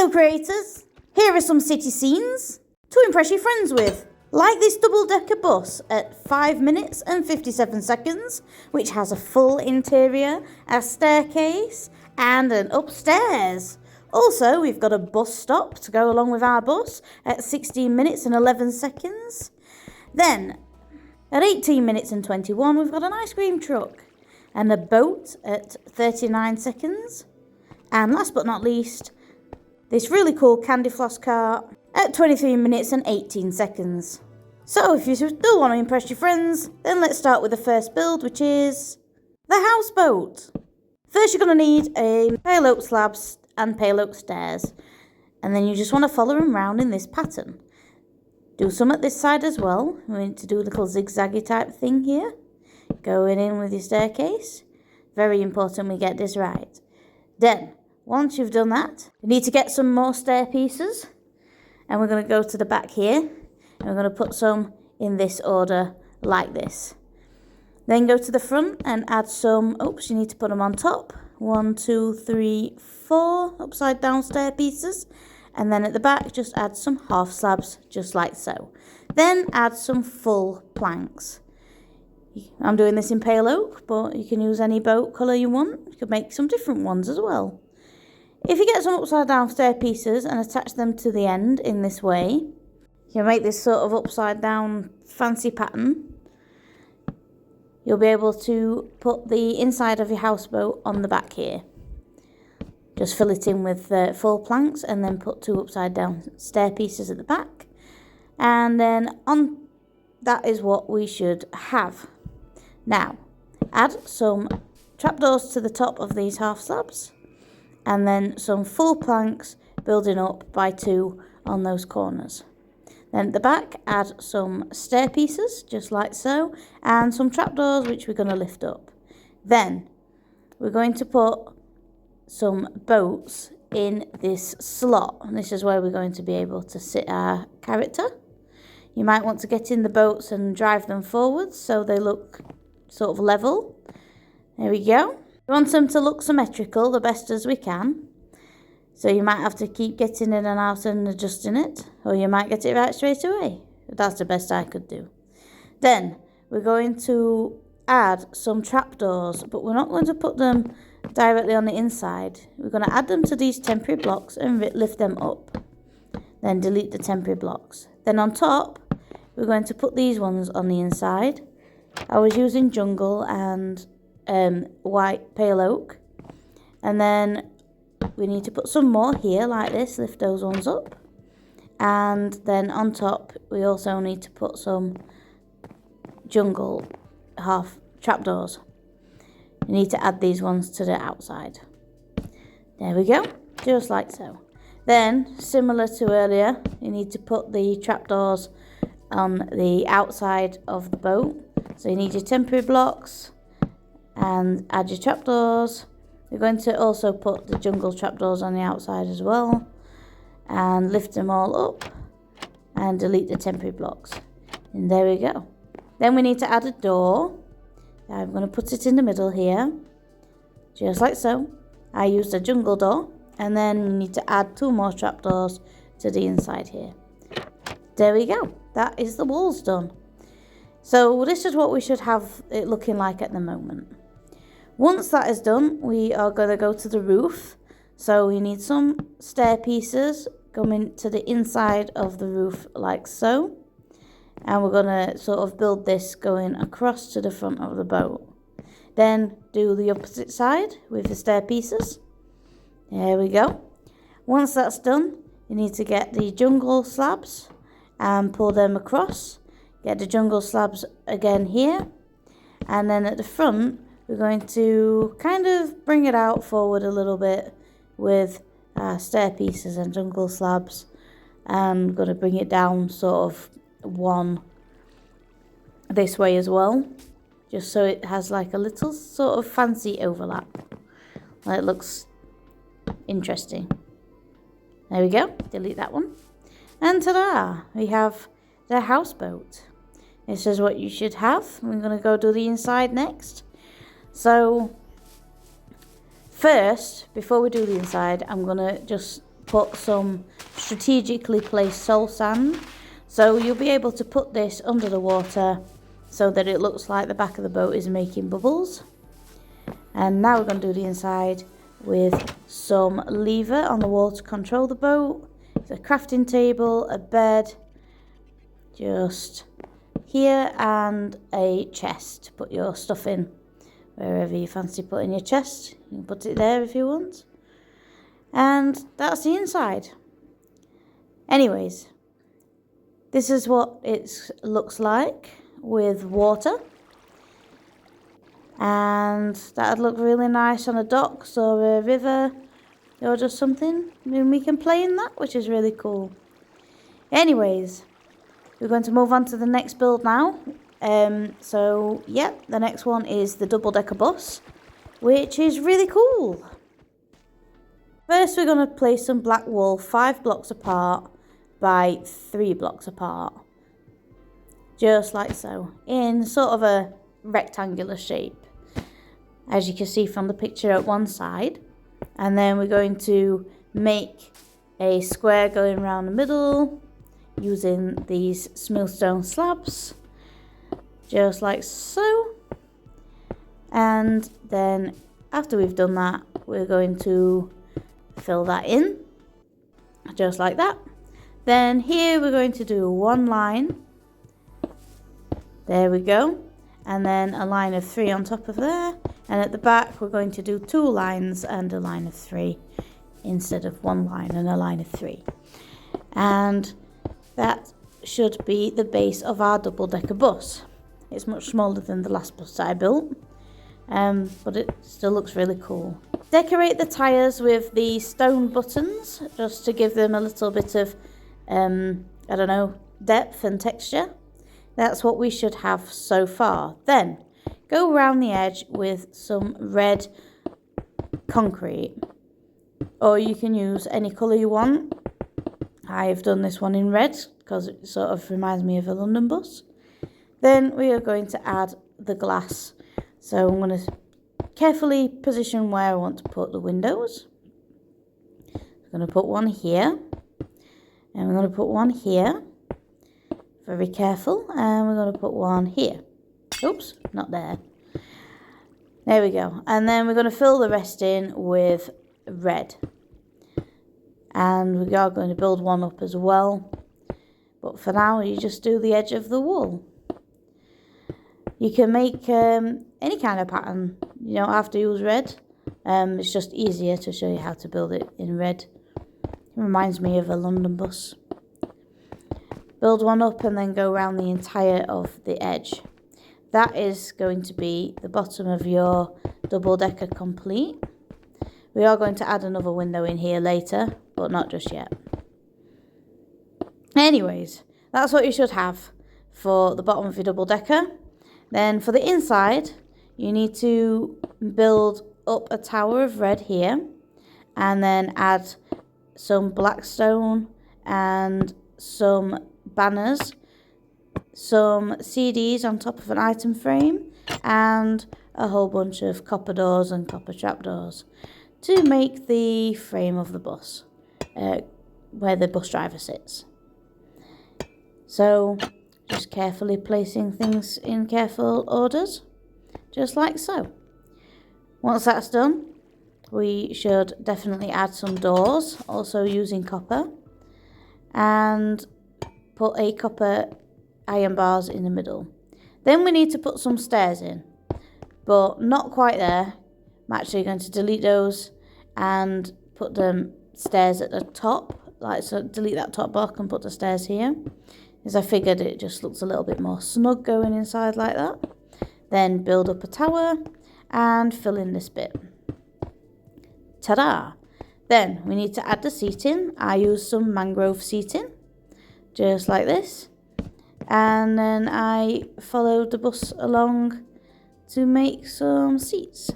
Hello creators, here are some city scenes to impress your friends with. Like this double-decker bus at 5 minutes and 57 seconds, which has a full interior, a staircase and an upstairs. Also, we've got a bus stop to go along with our bus at 16 minutes and 11 seconds. Then, at 18 minutes and 21, we've got an ice cream truck and a boat at 39 seconds. And last but not least, this really cool candy floss cart at 23 minutes and 18 seconds. So if you still want to impress your friends, then let's start with the first build, which is the houseboat. First you're going to need a pale oak slabs and pale oak stairs, and then you just want to follow them around in this pattern. Do some at this side as well. We need to do a little zigzaggy type thing here. Going in with your staircase. Very important we get this right. Then, once you've done that, you need to get some more stair pieces. And we're going to go to the back here. And we're going to put some in this order like this. Then go to the front and add some, oops, you need to put them on top. 1, 2, 3, 4 upside down stair pieces. And then at the back, just add some half slabs, just like so. Then add some full planks. I'm doing this in pale oak, but you can use any boat colour you want. You could make some different ones as well. If you get some upside down stair pieces and attach them to the end in this way, you can make this sort of upside down fancy pattern. You'll be able to put the inside of your houseboat on the back here. Just fill it in with full planks and then put 2 upside down stair pieces at the back. And then that is what we should have. Now, add some trapdoors to the top of these half slabs. And then some full planks building up by 2 on those corners. Then at the back, add some stair pieces, just like so, and some trapdoors which we're going to lift up. Then we're going to put some boats in this slot, and this is where we're going to be able to sit our character. You might want to get in the boats and drive them forwards so they look sort of level. There we go. We want them to look symmetrical the best as we can. So you might have to keep getting in and out and adjusting it, or you might get it right straight away. That's the best I could do. Then we're going to add some trapdoors, but we're not going to put them directly on the inside. We're going to add them to these temporary blocks and lift them up. Then delete the temporary blocks. Then on top, we're going to put these ones on the inside. I was using jungle and white pale oak, and then we need to put some more here like this, lift those ones up, and then on top we also need to put some jungle half trapdoors. You need to add these ones to the outside. There we go, just like so. Then, similar to earlier, you need to put the trapdoors on the outside of the boat. So you need your temporary blocks and add your trapdoors. We're going to also put the jungle trapdoors on the outside as well and lift them all up and delete the temporary blocks. And there we go. Then we need to add a door. I'm going to put it in the middle here, just like so. I used a jungle door, and then we need to add 2 more trapdoors to the inside here. There we go. That is the walls done. So this is what we should have it looking like at the moment. Once that is done, we are going to go to the roof. So we need some stair pieces coming to the inside of the roof like so. And we're going to sort of build this going across to the front of the boat. Then do the opposite side with the stair pieces. There we go. Once that's done, you need to get the jungle slabs and pull them across. Get the jungle slabs again here. And then at the front, we're going to kind of bring it out forward a little bit with stair pieces and jungle slabs. And going to bring it down sort of one this way as well. Just so it has like a little sort of fancy overlap. It looks interesting. There we go. Delete that one. And ta-da! We have the houseboat. This is what you should have. We're going to go do the inside next. So first, before we do the inside, I'm going to just put some strategically placed soul sand. So you'll be able to put this under the water so that it looks like the back of the boat is making bubbles. And now we're going to do the inside with some lever on the wall to control the boat. It's a crafting table, a bed, just here, and a chest to put your stuff in. Wherever you fancy putting your chest, you can put it there if you want. And that's the inside. Anyways, this is what it looks like with water. And that'd look really nice on a docks or a river or just something. And we can play in that, which is really cool. Anyways, we're going to move on to the next build now. The next one is the double-decker bus, which is really cool. First, we're going to place some black wool 5 blocks apart by 3 blocks apart. Just like so, in sort of a rectangular shape, as you can see from the picture at one side. And then we're going to make a square going around the middle using these smooth stone slabs, just like so. And then after we've done that, we're going to fill that in, just like that. Then here we're going to do one line. There we go. And then a line of 3 on top of there. And at the back, we're going to do 2 lines and a line of 3 instead of 1 line and a line of 3. And that should be the base of our double-decker bus. It's much smaller than the last bus that I built, but it still looks really cool. Decorate the tyres with the stone buttons, just to give them a little bit of, depth and texture. That's what we should have so far. Then, go around the edge with some red concrete, or you can use any colour you want. I've done this one in red because it sort of reminds me of a London bus. Then we are going to add the glass. So I'm going to carefully position where I want to put the windows. I'm going to put one here, and we're going to put one here. Very careful, and we're going to put one here. Oops, not there. There we go. And then we're going to fill the rest in with red. And we are going to build one up as well. But for now, you just do the edge of the wall. You can make any kind of pattern. You don't have to use red. It's just easier to show you how to build it in red. It reminds me of a London bus. Build one up and then go around the entire of the edge. That is going to be the bottom of your double-decker complete. We are going to add another window in here later, but not just yet. Anyways, that's what you should have for the bottom of your double-decker. Then for the inside, you need to build up a tower of red here, and then add some black stone and some banners, some CDs on top of an item frame, and a whole bunch of copper doors and copper trapdoors to make the frame of the bus, where the bus driver sits. So just carefully placing things in careful orders, just like so. Once that's done, we should definitely add some doors, also using copper, and put a copper iron bars in the middle. Then we need to put some stairs in, but not quite there. I'm actually going to delete those and put the stairs at the top, so delete that top block and put the stairs here, as I figured it just looks a little bit more snug going inside like that. Then build up a tower and fill in this bit. Ta-da! Then we need to add the seating. I use some mangrove seating, just like this. And then I followed the bus along to make some seats.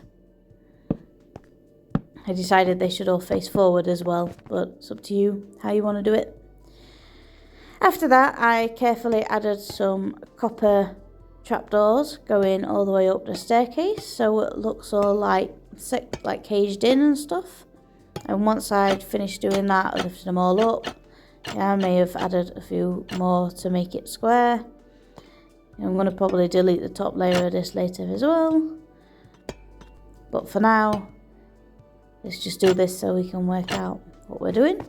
I decided they should all face forward as well, but it's up to you how you want to do it. After that, I carefully added some copper trapdoors going all the way up the staircase, so it looks all like caged in and stuff. And once I'd finished doing that, I lifted them all up. I may have added a few more to make it square. I'm going to probably delete the top layer of this later as well. But for now, let's just do this so we can work out what we're doing.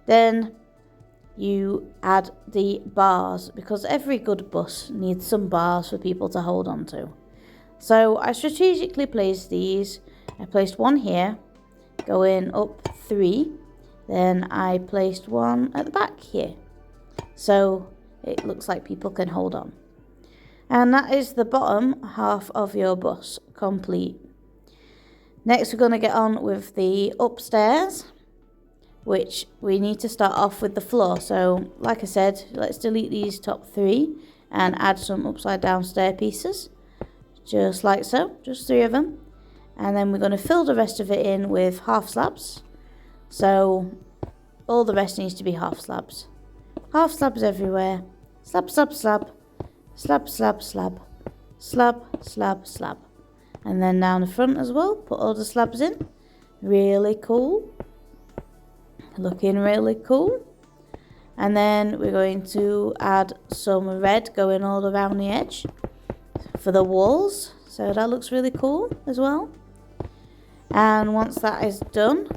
Then you add the bars, because every good bus needs some bars for people to hold on to. So I strategically placed these. I placed one here, going up 3. Then I placed one at the back here. So it looks like people can hold on. And that is the bottom half of your bus complete. Next, we're going to get on with the upstairs, which we need to start off with the floor. So, like I said, let's delete these top 3 and add some upside down stair pieces, just like so, just 3 of them. And then we're going to fill the rest of it in with half slabs. So, all the rest needs to be half slabs. Half slabs everywhere. Slab, slab, slab. Slab, slab, slab. Slab, slab, slab. And then down the front as well, put all the slabs in. Really cool. Looking really cool. And then we're going to add some red going all around the edge for the walls. So that looks really cool as well. And once that is done,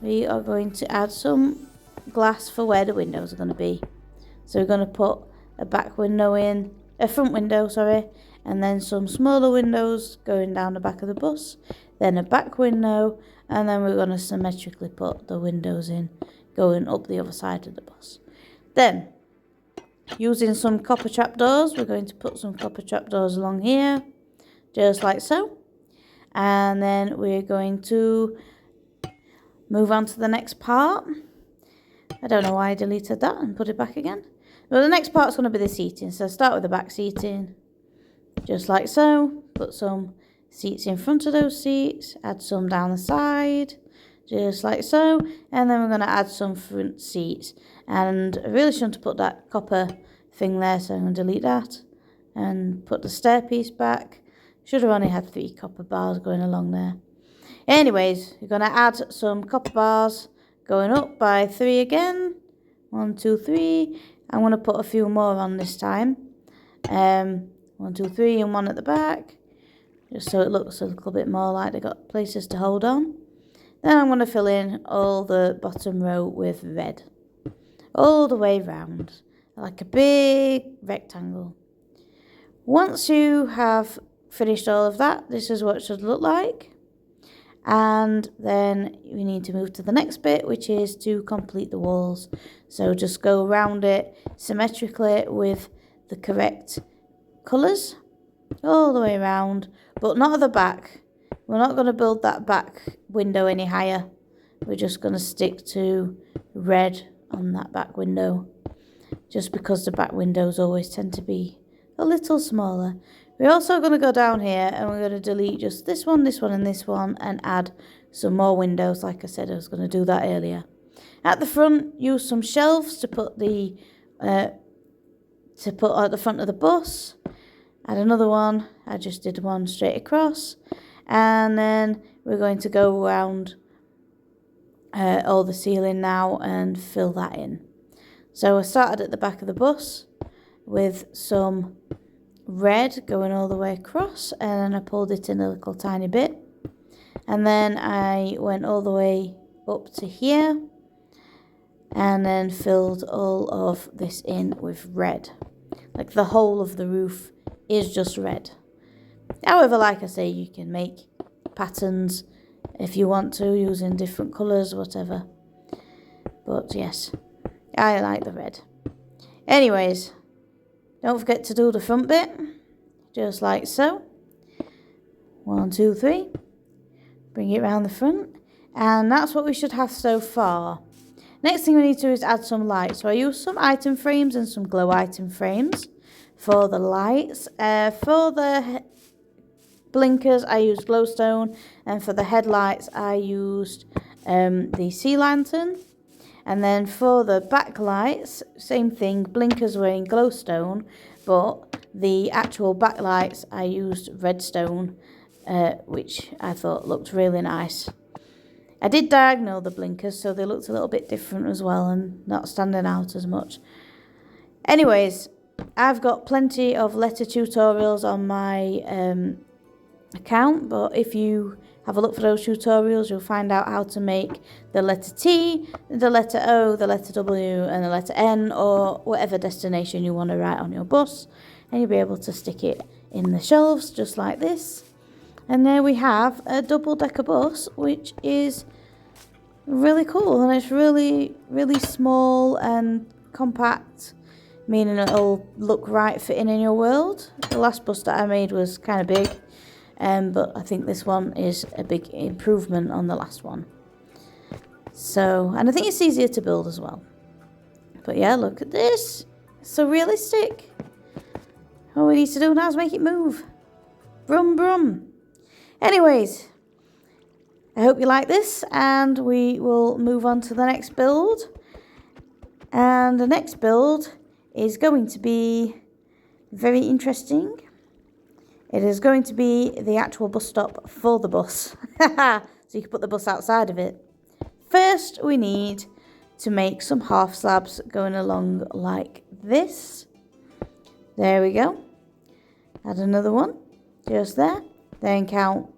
we are going to add some glass for where the windows are going to be. So we're going to put a back window in, a front window, sorry, and then some smaller windows going down the back of the bus, then a back window, and then we're going to symmetrically put the windows in going up the other side of the bus. Then, using some copper trapdoors, we're going to put some copper trapdoors along here, just like so. And then we're going to move on to the next part. I don't know why I deleted that and put it back again. Well, the next part's going to be the seating. So start with the back seating, just like so. Put some seats in front of those seats, add some down the side, just like so. And then we're going to add some front seats. And I really shouldn't have put that copper thing there, so I'm going to delete that. And put the stair piece back. Should have only had 3 copper bars going along there. Anyways, we're going to add some copper bars going up by 3 again. 1, 2, 3. I'm going to put a few more on this time. 1, 2, 3 and 1 at the back. Just so it looks a little bit more like they've got places to hold on. Then I'm going to fill in all the bottom row with red. All the way round. Like a big rectangle. Once you have finished all of that, this is what it should look like. And then we need to move to the next bit, which is to complete the walls. So just go around it symmetrically with the correct colours all the way around, but not at the back. We're not going to build that back window any higher. We're just going to stick to red on that back window, just because the back windows always tend to be a little smaller. We're also going to go down here and we're going to delete just this one, and this one, and add some more windows. Like I said, I was going to do that earlier. At the front, use some shelves to put at the front of the bus. Add another one. I just did one straight across, and then we're going to go around all the ceiling now and fill that in. So I started at the back of the bus with some red going all the way across, and then I pulled it in a little tiny bit, and then I went all the way up to here and then filled all of this in with red. Like the whole of the roof is just red. However, like I say, you can make patterns if you want to using different colours, whatever. But yes, I like the red. Anyways, don't forget to do the front bit, just like so. 1, 2, 3. Bring it around the front. And that's what we should have so far. Next thing we need to do is add some light. So I used some item frames and some glow item frames for the lights. For the blinkers, I used glowstone. And for the headlights, I used the sea lantern. And then for the backlights, same thing, blinkers were in glowstone, but the actual backlights I used redstone, which I thought looked really nice. I did diagonal the blinkers so they looked a little bit different as well and not standing out as much. Anyways, I've got plenty of letter tutorials on my account, but if you have a look for those tutorials, you'll find out how to make the letter T, the letter O, the letter W, and the letter N, or whatever destination you want to write on your bus, and you'll be able to stick it in the shelves just like this. And there we have a double-decker bus, which is really cool, and it's really, really small and compact, meaning it'll look right fitting in your world. The last bus that I made was kind of big, but I think this one is a big improvement on the last one. So, and I think it's easier to build as well. But yeah, look at this. It's so realistic. All we need to do now is make it move. Brum, brum. Anyways, I hope you like this, and we will move on to the next build. And the next build is going to be very interesting. It is going to be the actual bus stop for the bus. So you can put the bus outside of it. First, we need to make some half slabs going along like this. There we go. Add another one, just there. Then count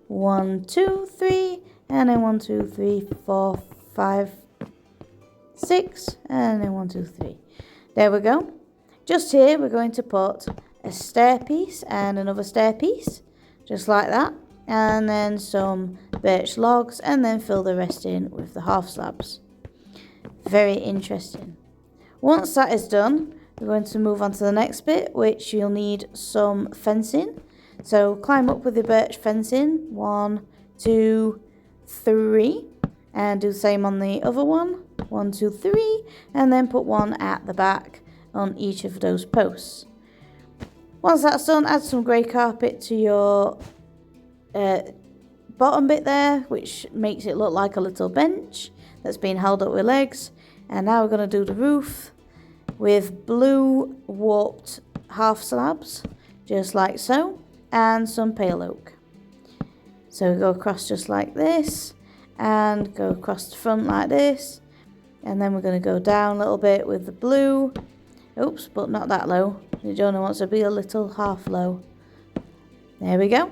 1, 2, 3, and then 1, 2, 3, 4, 5, 6, and then 1, 2, 3. There we go. Just here, we're going to put a stair piece and another stair piece, just like that, and then some birch logs, and then fill the rest in with the half slabs. Very interesting. Once that is done, we're going to move on to the next bit, which you'll need some fencing. So climb up with the birch fencing, 1, 2, 3, and do the same on the other one, 1, 2, 3, and then put one at the back on each of those posts. Once that's done, add some grey carpet to your bottom bit there, which makes it look like a little bench that's being held up with legs. And now we're going to do the roof with blue warped half slabs, just like so, and some pale oak. So we go across just like this, and go across the front like this, and then we're going to go down a little bit with the blue. Oops, but not that low. Jonah wants to be a little half low. There we go.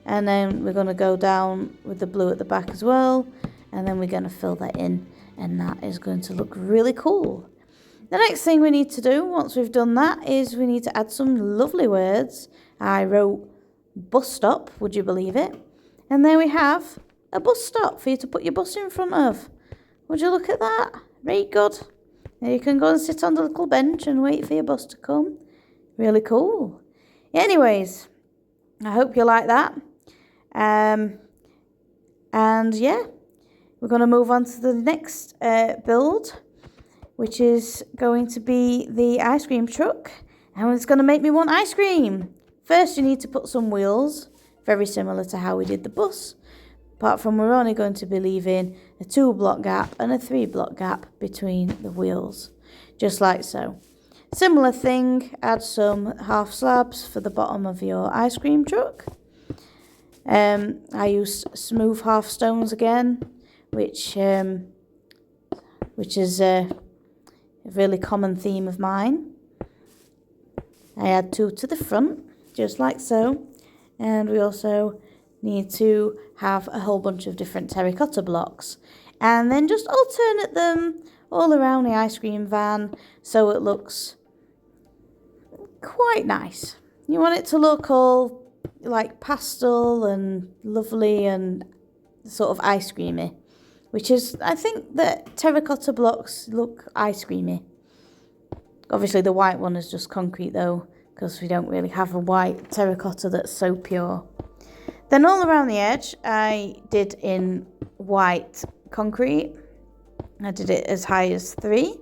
And then we're going to go down with the blue at the back as well, and then we're going to fill that in, and that is going to look really cool. The next thing we need to do once we've done that is we need to add some lovely words. I wrote bus stop, would you believe it? And there we have a bus stop for you to put your bus in front of. Would you look at that? Very good. Now you can go and sit on the little bench and wait for your bus to come. Really cool. Anyways, I hope you like that. And yeah, we're going to move on to the next build, which is going to be the ice cream truck. And it's going to make me want ice cream. First, you need to put some wheels, very similar to how we did the bus. Apart from we're only going to be leaving a 2-block gap and a 3-block gap between the wheels, just like so. Similar thing, add some half slabs for the bottom of your ice cream truck. I used smooth half stones again, which is a really common theme of mine. I add 2 to the front, just like so, and we also need to have a whole bunch of different terracotta blocks, and then just alternate them all around the ice cream van so it looks quite nice. You want it to look all like pastel and lovely and sort of ice creamy, which is, I think that terracotta blocks look ice creamy. Obviously the white one is just concrete though, because we don't really have a white terracotta that's so pure. Then all around the edge, I did in white concrete. I did it as high as 3,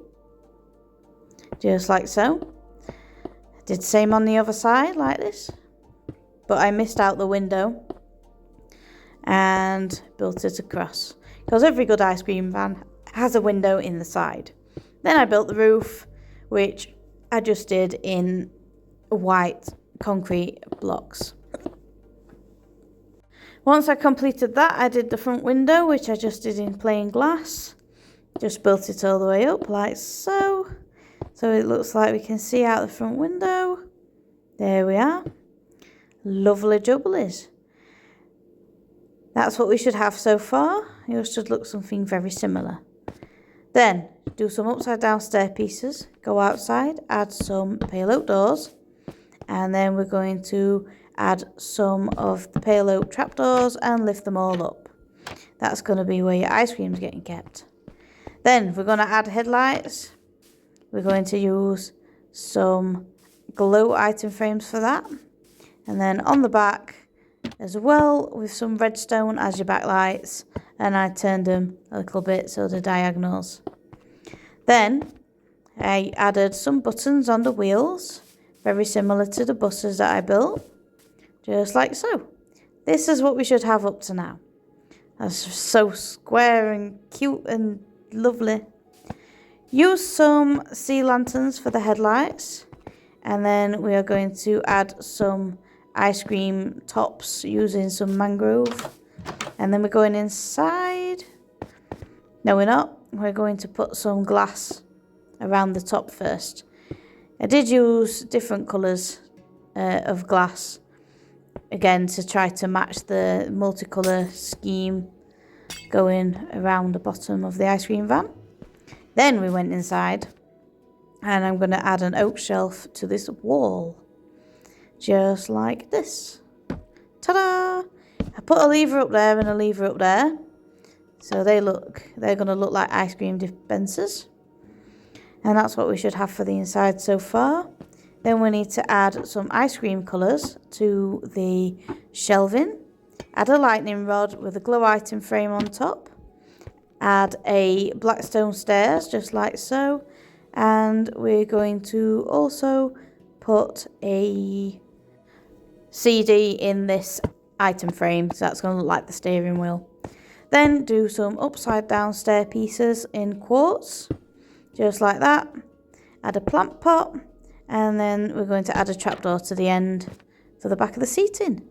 just like so. I did the same on the other side, like this. But I missed out the window and built it across, because every good ice cream van has a window in the side. Then I built the roof, which I just did in white concrete blocks. Once I completed that, I did the front window, which I just did in plain glass. Just built it all the way up like so. So it looks like we can see out the front window. There we are. Lovely jubblies. That's what we should have so far. Yours should look something very similar. Then do some upside down stair pieces. Go outside, add some pale oak doors. And then we're going to add some of the pale oak trapdoors and lift them all up. That's going to be where your ice cream's getting kept. Then we're going to add headlights. We're going to use some glow item frames for that. And then on the back as well with some redstone as your backlights. And I turned them a little bit so they're diagonals. Then I added some buttons on the wheels. Very similar to the buses that I built. Just like so. This is what we should have up to now. That's so square and cute and lovely. Use some sea lanterns for the headlights. And then we are going to add some ice cream tops using some mangrove. And then we're going inside. No, we're not. We're going to put some glass around the top first. I did use different colours of glass. Again, to try to match the multicolour scheme going around the bottom of the ice cream van. Then we went inside. And I'm going to add an oak shelf to this wall. Just like this. Ta-da! I put a lever up there and a lever up there. So they're going to look like ice cream dispensers. And that's what we should have for the inside so far. Then we need to add some ice cream colours to the shelving. Add a lightning rod with a glow item frame on top. Add a blackstone stairs just like so. And we're going to also put a CD in this item frame. So that's going to look like the steering wheel. Then do some upside down stair pieces in quartz. Just like that. Add a plant pot. And then we're going to add a trapdoor to the end for the back of the seating.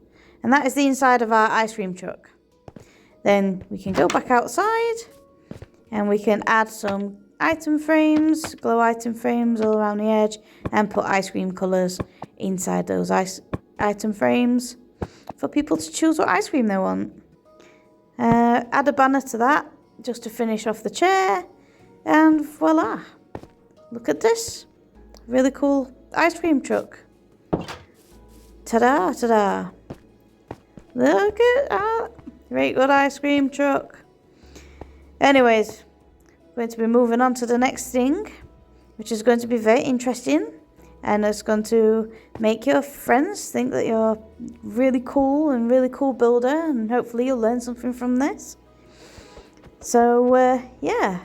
And that is the inside of our ice cream truck. Then we can go back outside. And we can add some item frames, glow item frames all around the edge, and put ice cream colours inside those item frames for people to choose what ice cream they want. Add a banner to that just to finish off the chair, and voila! Look at this really cool ice cream truck. Ta-da, ta-da! Look at that! Great good ice cream truck. Anyways, going to be moving on to the next thing, which is going to be very interesting, and it's going to make your friends think that you're really cool and really cool builder, and hopefully you'll learn something from this. So yeah,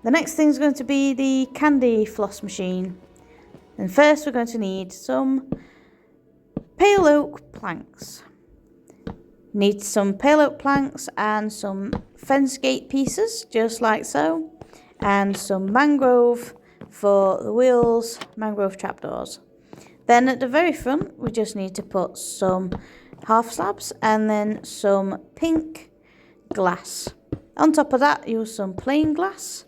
the next thing is going to be the candy floss machine. And first we're going to need some pale oak planks. Need some pale oak planks and some fence gate pieces, just like so. And some mangrove for the wheels, mangrove trapdoors. Then at the very front, we just need to put some half slabs and then some pink glass. On top of that, use some plain glass.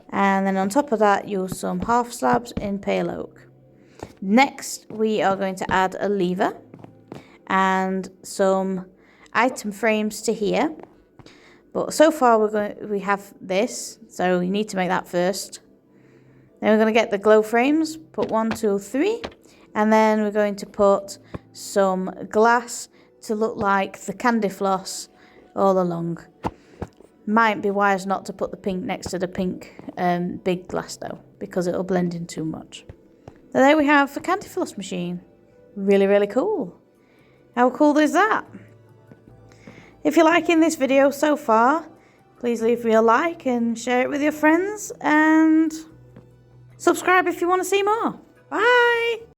And then on top of that, use some half slabs in pale oak. Next, we are going to add a lever and some item frames to here. But so far we have this, so you need to make that first. Then we're going to get the glow frames, put 1, 2, 3, and then we're going to put some glass to look like the candy floss all along. Might be wise not to put the pink next to the pink big glass though, because it'll blend in too much. So there we have the candy floss machine. Really, really cool. How cool is that? If you're liking this video so far, please leave me a like and share it with your friends, and subscribe if you want to see more. Bye!